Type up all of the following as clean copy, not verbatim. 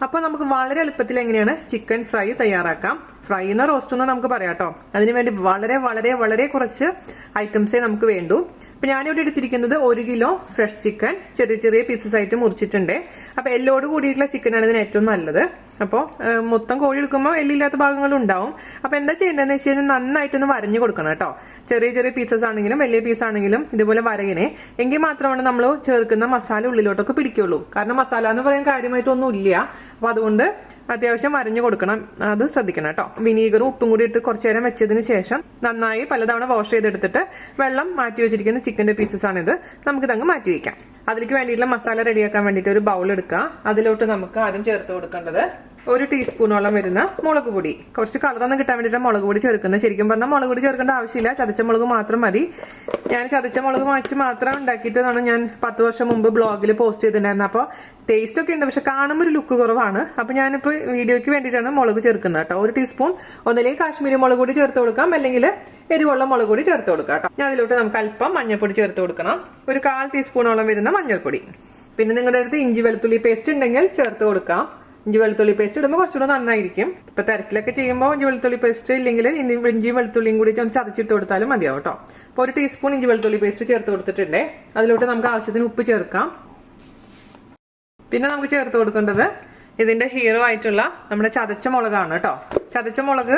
അപ്പോൾ നമുക്ക് വളരെ എളുപ്പത്തിൽ എങ്ങനെയാണ് ചിക്കൻ ഫ്രൈ തയ്യാറാക്കാം. ഫ്രൈ എന്നോ റോസ്റ്റ് എന്നോ നമുക്ക് പറയാം കേട്ടോ. അതിനുവേണ്ടി വളരെ വളരെ വളരെ കുറച്ച് ഐറ്റംസേ നമുക്ക് വേണ്ടൂ. അപ്പോൾ ഞാനിവിടെ എടുത്തിരിക്കുന്നത് 1 കിലോ ഫ്രഷ് ചിക്കൻ ചെറിയ ചെറിയ പീസസ് ആയിട്ട് മുറിച്ചിട്ടുണ്ട്. അപ്പോൾ എല്ലോട് കൂടിയിട്ടുള്ള ചിക്കനാണ് ഇതിന് ഏറ്റവും നല്ലത്. അപ്പോൾ മൊത്തം കോഴി എടുക്കുമ്പോൾ എല്ലില്ലാത്ത ഭാഗങ്ങളും ഉണ്ടാവും. അപ്പോൾ എന്താ ചെയ്യേണ്ടതെന്ന് വെച്ച് കഴിഞ്ഞാൽ നന്നായിട്ടൊന്ന് വരഞ്ഞു കൊടുക്കണം കേട്ടോ. ചെറിയ ചെറിയ പീസസ് ആണെങ്കിലും വലിയ പീസ് ആണെങ്കിലും ഇതുപോലെ വരയണേ. എങ്കിൽ മാത്രമാണ് നമ്മൾ ചേർക്കുന്ന മസാല ഉള്ളിലോട്ടൊക്കെ പിടിക്കുള്ളൂ. കാരണം മസാല എന്ന് പറയാൻ കാര്യമായിട്ടൊന്നും ഇല്ല. അപ്പോൾ അതുകൊണ്ട് അത്യാവശ്യം വരഞ്ഞു കൊടുക്കണം, അത് ശ്രദ്ധിക്കണം കേട്ടോ. വിനീഗറും ഉപ്പും കൂടി ഇട്ട് കുറച്ചു നേരം വെച്ചതിന് ശേഷം നന്നായി പലതവണ വാഷ് ചെയ്തെടുത്തിട്ട് വെള്ളം മാറ്റി വെച്ചിരിക്കുന്ന ചിക്കൻ്റെ പീസസ് ആണിത്. നമുക്കിതങ്ങ് മാറ്റി വയ്ക്കാം. അതിലേക്ക് വേണ്ടിയിട്ടുള്ള മസാല റെഡിയാക്കാൻ വേണ്ടിയിട്ട് ഒരു ബൗൾ എടുക്കുക. അതിലോട്ട് നമുക്ക് ആദ്യം ചേർത്ത് കൊടുക്കേണ്ടത് 1 ടീസ്പൂണോളം വരുന്ന മുളക് പൊടി. കുറച്ച് കളറൊന്നും കിട്ടാൻ വേണ്ടിയിട്ട് മുളക് പൊടി ചേർക്കുന്നത്. ശരിക്കും പറഞ്ഞാൽ മുളക് പൊടി ചേർക്കേണ്ട ആവശ്യമില്ല, ചതച്ച മുളക് മാത്രം മതി. ഞാൻ ചതച്ച മുളക് വാങ്ങിച്ച് മാത്രം ഉണ്ടാക്കിയിട്ടാണ് ഞാൻ 10 വർഷം മുമ്പ് ബ്ലോഗിൽ പോസ്റ്റ് ചെയ്തിട്ടുണ്ടായിരുന്നത്. അപ്പോൾ ടേസ്റ്റ് ഒക്കെ ഉണ്ട്, പക്ഷെ കാണുമ്പോൾ ഒരു ലുക്ക് കുറവാണ്. അപ്പോൾ ഞാനിപ്പോൾ വീഡിയോയ്ക്ക് വേണ്ടിയിട്ടാണ് മുളക് ചേർക്കുന്നത് കേട്ടോ. 1 ടീസ്പൂൺ ഒന്നിലേക്ക് കാശ്മീരി മുളക് പൊടി ചേർത്ത് കൊടുക്കാം, അല്ലെങ്കിൽ എരിവുള്ള മുളക് പൊടി ചേർത്ത് കൊടുക്കാം കേട്ടോ. ഞാൻ അതിലോട്ട് നമുക്ക് അല്പം മഞ്ഞൾപ്പൊടി ചേർത്ത് കൊടുക്കണം. ഒരു 1/4 ടീസ്പൂണോളം വരുന്ന മഞ്ഞൾപ്പൊടി. പിന്നെ നിങ്ങളുടെ അടുത്ത് ഇഞ്ചി വെളുത്തുള്ളി പേസ്റ്റ് ഉണ്ടെങ്കിൽ ചേർത്ത് കൊടുക്കാം. ഇഞ്ചി വെളുത്തുള്ളി പേസ്റ്റ് ഇടുമ്പോൾ കുറച്ചുകൂടെ നന്നായിരിക്കും. ഇപ്പൊ തിരക്കിലൊക്കെ ചെയ്യുമ്പോൾ ഇഞ്ചി വെളുത്തുള്ളി പേസ്റ്റ് ഇല്ലെങ്കിൽ ഇഞ്ചി വെളുത്തുള്ളിയും കൂടി ചതച്ചിട്ട് കൊടുത്താലും മതിയാവും കേട്ടോ. അപ്പോൾ 1 ടീസ്പൂൺ ഇഞ്ചി വെളുത്തുള്ളി പേസ്റ്റ് ചേർത്ത് കൊടുത്തിട്ടുണ്ട്. അതിലോട്ട് നമുക്ക് ആവശ്യത്തിന് ഉപ്പ് ചേർക്കാം. പിന്നെ നമുക്ക് ചേർത്ത് കൊടുക്കേണ്ടത് ഇതിന്റെ ഹീറോ ആയിട്ടുള്ള നമ്മുടെ ചതച്ച മുളകാണ് കേട്ടോ. ചതച്ച മുളക്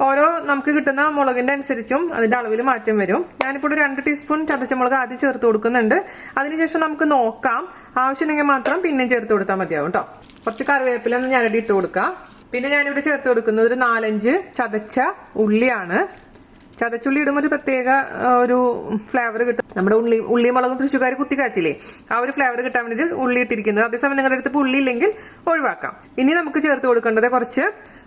ഓരോ നമുക്ക് കിട്ടുന്ന മുളകിന്റെ അനുസരിച്ചും അതിന്റെ അളവിൽ മാറ്റം വരും. ഞാനിപ്പോൾ ഒരു 2 ടീസ്പൂൺ ചതച്ച മുളക് ആദ്യം ചേർത്ത് കൊടുക്കുന്നുണ്ട്. അതിനുശേഷം നമുക്ക് നോക്കാം, ആവശ്യമുണ്ടെങ്കിൽ മാത്രം പിന്നെയും ചേർത്ത് കൊടുത്താൽ മതിയാവും കേട്ടോ. കുറച്ച് കറിവേപ്പില ഞാനിവിടെ ഇട്ട് കൊടുക്കാം. പിന്നെ ഞാനിവിടെ ചേർത്ത് കൊടുക്കുന്നത് ഒരു 4-5 ചതച്ച ഉള്ളിയാണ്. ചതച്ചുള്ളി ഇടുമ്പോൾ ഒരു പ്രത്യേക ഒരു ഫ്ലേവർ കിട്ടും. നമ്മുടെ ഉള്ളി മുളകും തൃശ്ശൂക്കാർ കുത്തി കാച്ചില്ലേ, ആ ഒരു ഫ്ലേവർ കിട്ടാൻ വേണ്ടിയിട്ട് ഉള്ളി ഇട്ടിരിക്കുന്നത്. അതേസമയം നിങ്ങളുടെ അടുത്ത് ഉള്ളി ഇല്ലെങ്കിൽ ഒഴിവാക്കാം. ഇനി നമുക്ക് ചേർത്ത് കൊടുക്കേണ്ടത് കുറച്ച്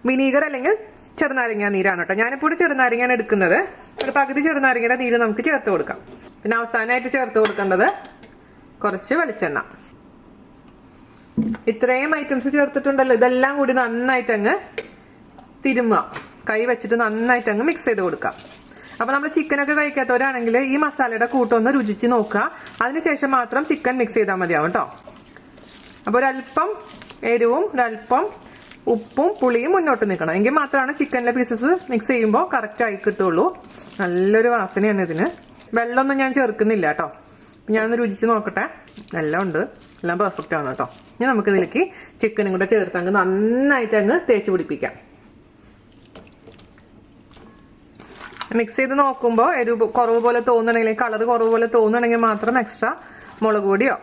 വിനീഗർ അല്ലെങ്കിൽ ചെറുനാരങ്ങ നീരാണ് കേട്ടോ. ഞാനിപ്പോൾ ഇവിടെ ചെറുനാരങ്ങയാണ് എടുക്കുന്നത്. ഒരു പകുതി ചെറുനാരങ്ങയുടെ നീര് നമുക്ക് ചേർത്ത് കൊടുക്കാം. പിന്നെ അവസാനമായിട്ട് ചേർത്ത് കൊടുക്കേണ്ടത് കുറച്ച് വെളിച്ചെണ്ണ. ഇത്രയും ഐറ്റംസ് ചേർത്തിട്ടുണ്ടല്ലോ, ഇതെല്ലാം കൂടി നന്നായിട്ട് അങ്ങ് തിരുമ്മുക. കൈ വെച്ചിട്ട് നന്നായിട്ട് അങ്ങ് മിക്സ് ചെയ്ത് കൊടുക്കാം. അപ്പൊ നമ്മൾ ചിക്കനൊക്കെ കഴിക്കാത്തവരാണെങ്കിൽ ഈ മസാലയുടെ കൂട്ടൊന്ന് രുചിച്ച് നോക്കുക. അതിനുശേഷം മാത്രം ചിക്കൻ മിക്സ് ചെയ്താൽ മതിയാവും കേട്ടോ. അപ്പോൾ ഒരല്പം എരിവും ഒരല്പം ഉപ്പും പുളിയും മുന്നോട്ട് നിൽക്കണം. എങ്കിൽ മാത്രമാണ് ചിക്കനിലെ പീസസ് മിക്സ് ചെയ്യുമ്പോൾ കറക്റ്റ് ആയി കിട്ടുള്ളൂ. നല്ലൊരു വാസനയാണ് ഇതിന്. വെള്ളമൊന്നും ഞാൻ ചേർക്കുന്നില്ല കേട്ടോ. ഞാനൊന്ന് രുചിച്ച് നോക്കട്ടെ. എല്ലാം ഉണ്ട്, എല്ലാം പെർഫെക്റ്റ് ആണ് കേട്ടോ. ഇനി നമുക്കിതിലേക്ക് ചിക്കനും കൂടെ ചേർത്ത് അങ്ങ് നന്നായിട്ട് അങ്ങ് തേച്ച് പിടിപ്പിക്കാം. മിക്സ് ചെയ്ത് നോക്കുമ്പോൾ എരിവ് കുറവ് പോലെ തോന്നുകയാണെങ്കിൽ, കളർ കുറവ് പോലെ തോന്നുകയാണെങ്കിൽ മാത്രം എക്സ്ട്രാ മുളക് പൊടിയോ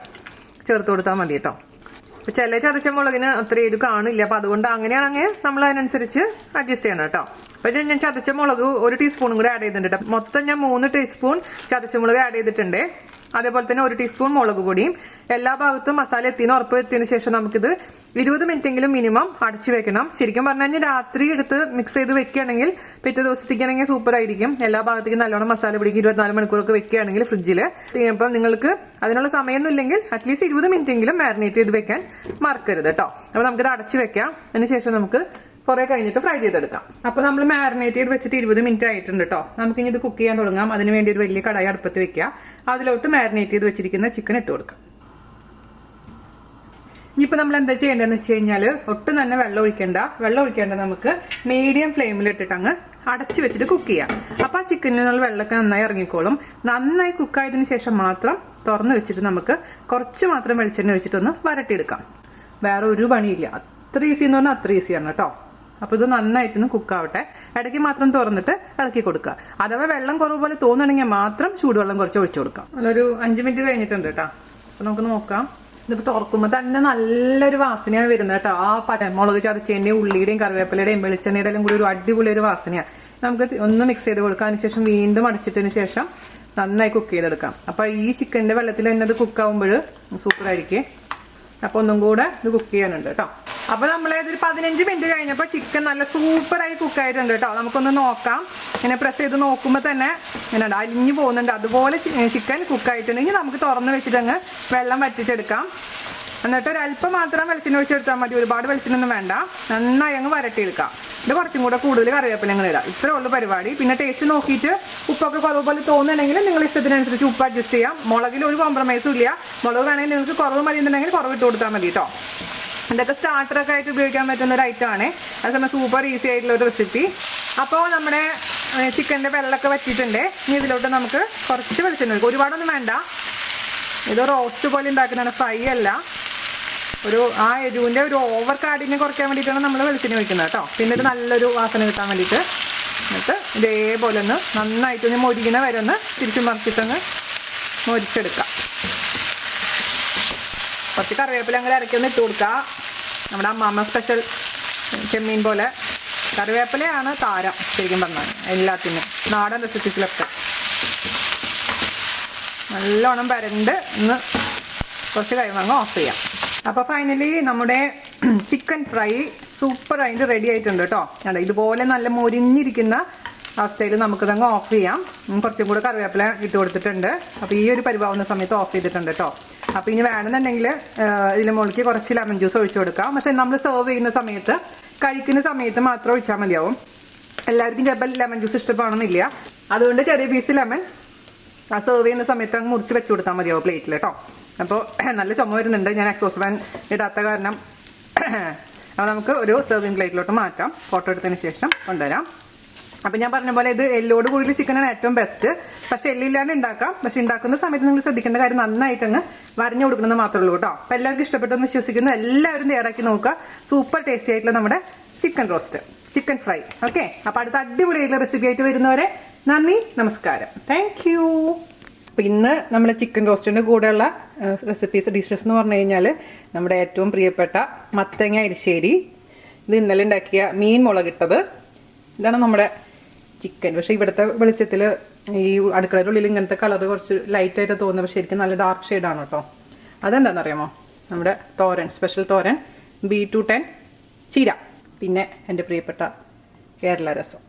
ചേർത്ത് കൊടുത്താൽ മതി കേട്ടോ. ഇപ്പം ചില ചതച്ച മുളകിന് അത്ര എരിവ് കാണില്ല. അപ്പം അതുകൊണ്ട് അങ്ങനെയാണെങ്കിൽ നമ്മൾ അതിനനുസരിച്ച് അഡ്ജസ്റ്റ് ചെയ്യണം കേട്ടോ. അപ്പം ഞാൻ ചതച്ച മുളക് 1 ടീസ്പൂണും കൂടി ആഡ് ചെയ്തിട്ടുണ്ട്. മൊത്തം ഞാൻ 3 ടീസ്പൂൺ ചതച്ച മുളക് ആഡ് ചെയ്തിട്ടുണ്ട്. അതേപോലെ തന്നെ 1 ടീസ്പൂൺ മുളക് പൊടിയും. എല്ലാ ഭാഗത്തും മസാല എത്തിയെന്ന് ഉറപ്പ് വരുത്തിയതിനു ശേഷം നമുക്കിത് 20 മിനിറ്റെങ്കിലും മിനിമം അടച്ചു വെക്കണം. ശരിക്കും പറഞ്ഞു കഴിഞ്ഞാൽ രാത്രി എടുത്ത് മിക്സ് ചെയ്ത് വെക്കുകയാണെങ്കിൽ പിറ്റേ ദിവസത്തേക്കാണെങ്കിൽ സൂപ്പർ ആയിരിക്കും. എല്ലാ ഭാഗത്തേക്കും നല്ലോണം മസാല പിടിക്കും. 24 മണിക്കൂറൊക്കെ വെക്കുകയാണെങ്കിൽ ഫ്രിഡ്ജിൽ. അപ്പം നിങ്ങൾക്ക് അതിനുള്ള സമയമൊന്നും ഇല്ലെങ്കിൽ അറ്റ്ലീസ്റ്റ് 20 മിനിറ്റെങ്കിലും മാരിനേറ്റ് ചെയ്ത് വെക്കാൻ മറക്കരുത് കേട്ടോ. അപ്പോൾ നമുക്കിത് അടച്ചു വെക്കാം. അതിനുശേഷം നമുക്ക് കുറെ കഴിഞ്ഞിട്ട് ഫ്രൈ ചെയ്തെടുക്കാം. അപ്പൊ നമ്മൾ മാരിനേറ്റ് ചെയ്ത് വെച്ചിട്ട് 20 മിനിറ്റ് ആയിട്ടുണ്ട് കേട്ടോ. നമുക്കിനി ഇത് കുക്ക് ചെയ്യാൻ തുടങ്ങാം. അതിന് വേണ്ടി ഒരു വലിയ കടായി അടുപ്പത്ത് വെക്കുക. അതിലോട്ട് മാരിനേറ്റ് ചെയ്ത് വെച്ചിരിക്കുന്ന ചിക്കൻ ഇട്ട് കൊടുക്കാം. ഇനിയിപ്പോൾ നമ്മൾ എന്താ ചെയ്യേണ്ടതെന്ന് വെച്ച് കഴിഞ്ഞാൽ ഒട്ടും തന്നെ വെള്ളം ഒഴിക്കേണ്ട നമുക്ക് മീഡിയം ഫ്ലെയിമിൽ ഇട്ടിട്ട് അങ്ങ് അടച്ചു വെച്ചിട്ട് കുക്ക് ചെയ്യാം. അപ്പോൾ ആ ചിക്കനിൽ നിന്നുള്ള വെള്ളമൊക്കെ നന്നായി ഇറങ്ങിക്കോളും. നന്നായി കുക്കായതിനു ശേഷം മാത്രം തുറന്ന് വെച്ചിട്ട് നമുക്ക് കുറച്ച് മാത്രം വെളിച്ചെണ്ണ ഒഴിച്ചിട്ടൊന്ന് വരട്ടിയെടുക്കാം. വേറെ ഒരു പണിയില്ല. അത്ര ഈസി എന്ന് പറഞ്ഞാൽ അത്ര ഈസിയാണ് കേട്ടോ. അപ്പോൾ ഇത് നന്നായിട്ടൊന്ന് കുക്കാവട്ടെ. ഇടയ്ക്ക് മാത്രം തുറന്നിട്ട് ഇളക്കി കൊടുക്കുക. അഥവാ വെള്ളം കുറവ് പോലെ തോന്നുകയാണെങ്കിൽ മാത്രം ചൂടുവെള്ളം കുറച്ച് ഒഴിച്ചു കൊടുക്കാം. ഒരു 5 മിനിറ്റ് കഴിഞ്ഞിട്ടുണ്ട് കേട്ടോ. അപ്പോൾ നമുക്ക് നോക്കാം. ഇതിപ്പോൾ തുറക്കുമ്പോൾ തന്നെ നല്ലൊരു വാസനയാണ് വരുന്നത് കേട്ടോ. ആ മുളക് ചതച്ചതിൻ്റെയും ഉള്ളിയുടെയും കറിവേപ്പിലയുടെയും വെളിച്ചെണ്ണയുടെ എല്ലാം കൂടി ഒരു അടിപൊളി ഒരു വാസനയാണ്. നമുക്ക് ഒന്ന് മിക്സ് ചെയ്ത് കൊടുക്കാം. അതിനുശേഷം വീണ്ടും അടച്ചിട്ടതിന് ശേഷം നന്നായി കുക്ക് ചെയ്തെടുക്കാം. അപ്പോൾ ഈ ചിക്കൻ്റെ വെള്ളത്തിൽ തന്നെ അത് കുക്കാവുമ്പോൾ സൂപ്പറായിരിക്കും. അപ്പോൾ ഒന്നും കൂടെ ഇത് കുക്ക് ചെയ്യാനുണ്ട് കേട്ടോ. അപ്പോൾ നമ്മളേതൊരു 15 മിനിറ്റ് കഴിഞ്ഞപ്പോൾ ചിക്കൻ നല്ല സൂപ്പറായി കുക്കായിട്ടുണ്ട് കേട്ടോ. നമുക്കൊന്ന് നോക്കാം. ഇങ്ങനെ പ്രസ് ചെയ്ത് നോക്കുമ്പോൾ തന്നെ ഇങ്ങനെ അലിഞ്ഞു പോകുന്നുണ്ട്. അതുപോലെ ചിക്കൻ കുക്കായിട്ടുണ്ടെങ്കിൽ നമുക്ക് തുറന്ന് വെച്ചിട്ടങ്ങ് വെള്ളം വറ്റിച്ചെടുക്കാം. എന്നിട്ട് ഒരല്പം മാത്രം വെളിച്ചെണ്ണ ഒഴിച്ചെടുത്താൽ മതി. ഒരുപാട് വെളിച്ചെണ്ണൊന്നും വേണ്ട. നന്നായി അങ്ങ് വരട്ടിയെടുക്കാം. ഇത് കുറച്ചും കൂടെ കൂടുതൽ കറിവേപ്പില ഇടാം. ഇത്രേ ഉള്ളൂ പരിപാടി. പിന്നെ ടേസ്റ്റ് നോക്കിയിട്ട് ഉപ്പൊക്കെ കുറവ് പോലെ തോന്നുന്നുണ്ടെങ്കിൽ നിങ്ങൾ ഇഷ്ടത്തിനനുസരിച്ച് ഉപ്പ് അഡ്ജസ്റ്റ് ചെയ്യാം. മുളകിൽ ഒരു കോംപ്രമൈസും ഇല്ല. മുളക് വേണമെങ്കിൽ നിങ്ങൾക്ക് കുറവ് മതി എന്നുണ്ടെങ്കിൽ കുറവ് ഇട്ട് കൊടുത്താൽ മതി കേട്ടോ. ഇതൊക്കെ സ്റ്റാർട്ടറൊക്കെ ആയിട്ട് ഉപയോഗിക്കാൻ പറ്റുന്ന ഒരു ഐറ്റമാണ്. അതേസമയം സൂപ്പർ ഈസി ആയിട്ടുള്ള ഒരു റെസിപ്പി. അപ്പോൾ നമ്മുടെ ചിക്കൻ്റെ വെള്ളമൊക്കെ വറ്റിയിട്ടുണ്ട്. ഇനി ഇതിലോട്ട് നമുക്ക് കുറച്ച് വെളിച്ചെണ്ണ ഒഴിക്കും. ഒരുപാടൊന്നും വേണ്ട. ഇത് റോസ്റ്റ് പോലെ ഉണ്ടാക്കുന്നതാണ്, ഫ്രൈ അല്ല. ഒരു ആ എരിവിൻ്റെ ഒരു ഓവർ കാടിനെ കുറയ്ക്കാൻ വേണ്ടിയിട്ടാണ് നമ്മൾ വെളിച്ചെണ്ണ ഒഴിക്കുന്നത് കേട്ടോ. പിന്നെ ഇത് നല്ലൊരു വാസന കിട്ടാൻ വേണ്ടിയിട്ട്. എന്നിട്ട് ഇതേപോലെ ഒന്ന് നന്നായിട്ടൊന്ന് മൊരിക്കുന്ന വരെ ഒന്ന് തിരിച്ചും മറിച്ചിട്ടൊന്ന് മൊരിച്ചെടുക്കാം. കുറച്ച് കറിവേപ്പില അങ്ങനെ ഇറക്കിയൊന്ന് ഇട്ട് കൊടുക്കുക. നമ്മുടെ അമ്മാമ്മ സ്പെഷ്യൽ ചെമ്മീൻ പോലെ കറിവേപ്പിലയാണ് താരം ശരിക്കും പറഞ്ഞാൽ എല്ലാത്തിനും, നാടൻ റെസിപ്പീസിലൊക്കെ. നല്ലോണം വരണ്ട് ഒന്ന് കുറച്ച് കഴിയുമ്പോൾ ഓഫ് ചെയ്യാം. അപ്പോൾ ഫൈനലി നമ്മുടെ ചിക്കൻ ഫ്രൈ സൂപ്പറായിട്ട് റെഡി ആയിട്ടുണ്ട് കേട്ടോ. ഇതുപോലെ നല്ല മൊരിഞ്ഞിരിക്കുന്ന അവസ്ഥയിൽ നമുക്കിതങ്ങ് ഓഫ് ചെയ്യാം. കുറച്ചും കൂടെ കറിവേപ്പില ഇട്ട് കൊടുത്തിട്ടുണ്ട്. അപ്പോൾ ഈ ഒരു പരിവാവുന്ന സമയത്ത് ഓഫ് ചെയ്തിട്ടുണ്ട് കേട്ടോ. അപ്പോൾ ഇനി വേണമെന്നുണ്ടെങ്കിൽ ഇതിൻ്റെ മുകളിലേക്ക് കുറച്ച് ലെമൺ ജ്യൂസ് ഒഴിച്ചു കൊടുക്കാം. പക്ഷേ നമ്മൾ സെർവ് ചെയ്യുന്ന സമയത്ത്, കഴിക്കുന്ന സമയത്ത് മാത്രം ഒഴിച്ചാൽ മതിയാവും. എല്ലാവർക്കും ചിലപ്പോൾ ലെമൺ ജ്യൂസ് ഇഷ്ടപ്പെടണമെന്നില്ല. അതുകൊണ്ട് ചെറിയ പീസ് ലെമൺ സെർവ് ചെയ്യുന്ന സമയത്ത് അങ്ങ് മുറിച്ച് വെച്ച് കൊടുത്താൽ മതിയാവും പ്ലേറ്റിൽ കേട്ടോ. അപ്പോൾ നല്ല ചുമ വരുന്നുണ്ട്, ഞാൻ എക്സോസ്റ്റ് ഫാൻ ഇടാത്ത കാരണം. അപ്പോൾ നമുക്ക് ഒരു സെർവിങ് പ്ലേറ്റിലോട്ട് മാറ്റാം. ഫോട്ടോ എടുത്തതിന് ശേഷം കൊണ്ടുവരാം. അപ്പം ഞാൻ പറഞ്ഞ പോലെ ഇത് എല്ലോട് കൂടിയുള്ള ചിക്കനാണ് ഏറ്റവും ബെസ്റ്റ്. പക്ഷെ എല്ലില്ലാണ്ട് ഉണ്ടാക്കാം. പക്ഷെ ഉണ്ടാക്കുന്ന സമയത്ത് നിങ്ങൾ ശ്രദ്ധിക്കേണ്ട കാര്യം നന്നായിട്ട് അങ്ങ് വരഞ്ഞു കൊടുക്കുന്നത് മാത്രമേ ഉള്ളൂ കേട്ടോ. അപ്പം എല്ലാവർക്കും ഇഷ്ടപ്പെട്ടെന്ന് വിശ്വസിക്കുന്നു. എല്ലാവരും തയ്യാറാക്കി നോക്കുക. സൂപ്പർ ടേസ്റ്റി ആയിട്ടുള്ള നമ്മുടെ chicken roast, chicken fry. Okay, അപ്പോൾ അടുത്ത അടിപൊളിയായിട്ടുള്ള റെസിപ്പി ആയിട്ട് വരുന്നവരെ നന്ദി, നമസ്കാരം, താങ്ക് യു. അപ്പം ഇന്ന് നമ്മുടെ ചിക്കൻ റോസ്റ്റിൻ്റെ കൂടെയുള്ള ഡിഷസ് എന്ന് പറഞ്ഞു കഴിഞ്ഞാൽ നമ്മുടെ ഏറ്റവും പ്രിയപ്പെട്ട മത്തങ്ങ എരിശ്ശേരി, ഇത് ഇന്നലെ ഉണ്ടാക്കിയ മീൻ മുളകിട്ടത്, ഇതാണ് നമ്മുടെ ചിക്കൻ. പക്ഷേ ഇവിടുത്തെ വെളിച്ചത്തിൽ ഈ അടുക്കളയുടെ ഉള്ളിൽ ഇങ്ങനത്തെ കളർ കുറച്ച് ലൈറ്റായിട്ട് തോന്നുന്നത്, പക്ഷേ ശരിക്കും നല്ല ഡാർക്ക് ഷെയ്ഡാണ് കേട്ടോ. അതെന്താണെന്നറിയാമോ? നമ്മുടെ തോരൻ, സ്പെഷ്യൽ തോരൻ, ബീറ്റ്റൂട്ട് ആൻഡ് ചീര, പിന്നെ എൻ്റെ പ്രിയപ്പെട്ട കേരള രസം.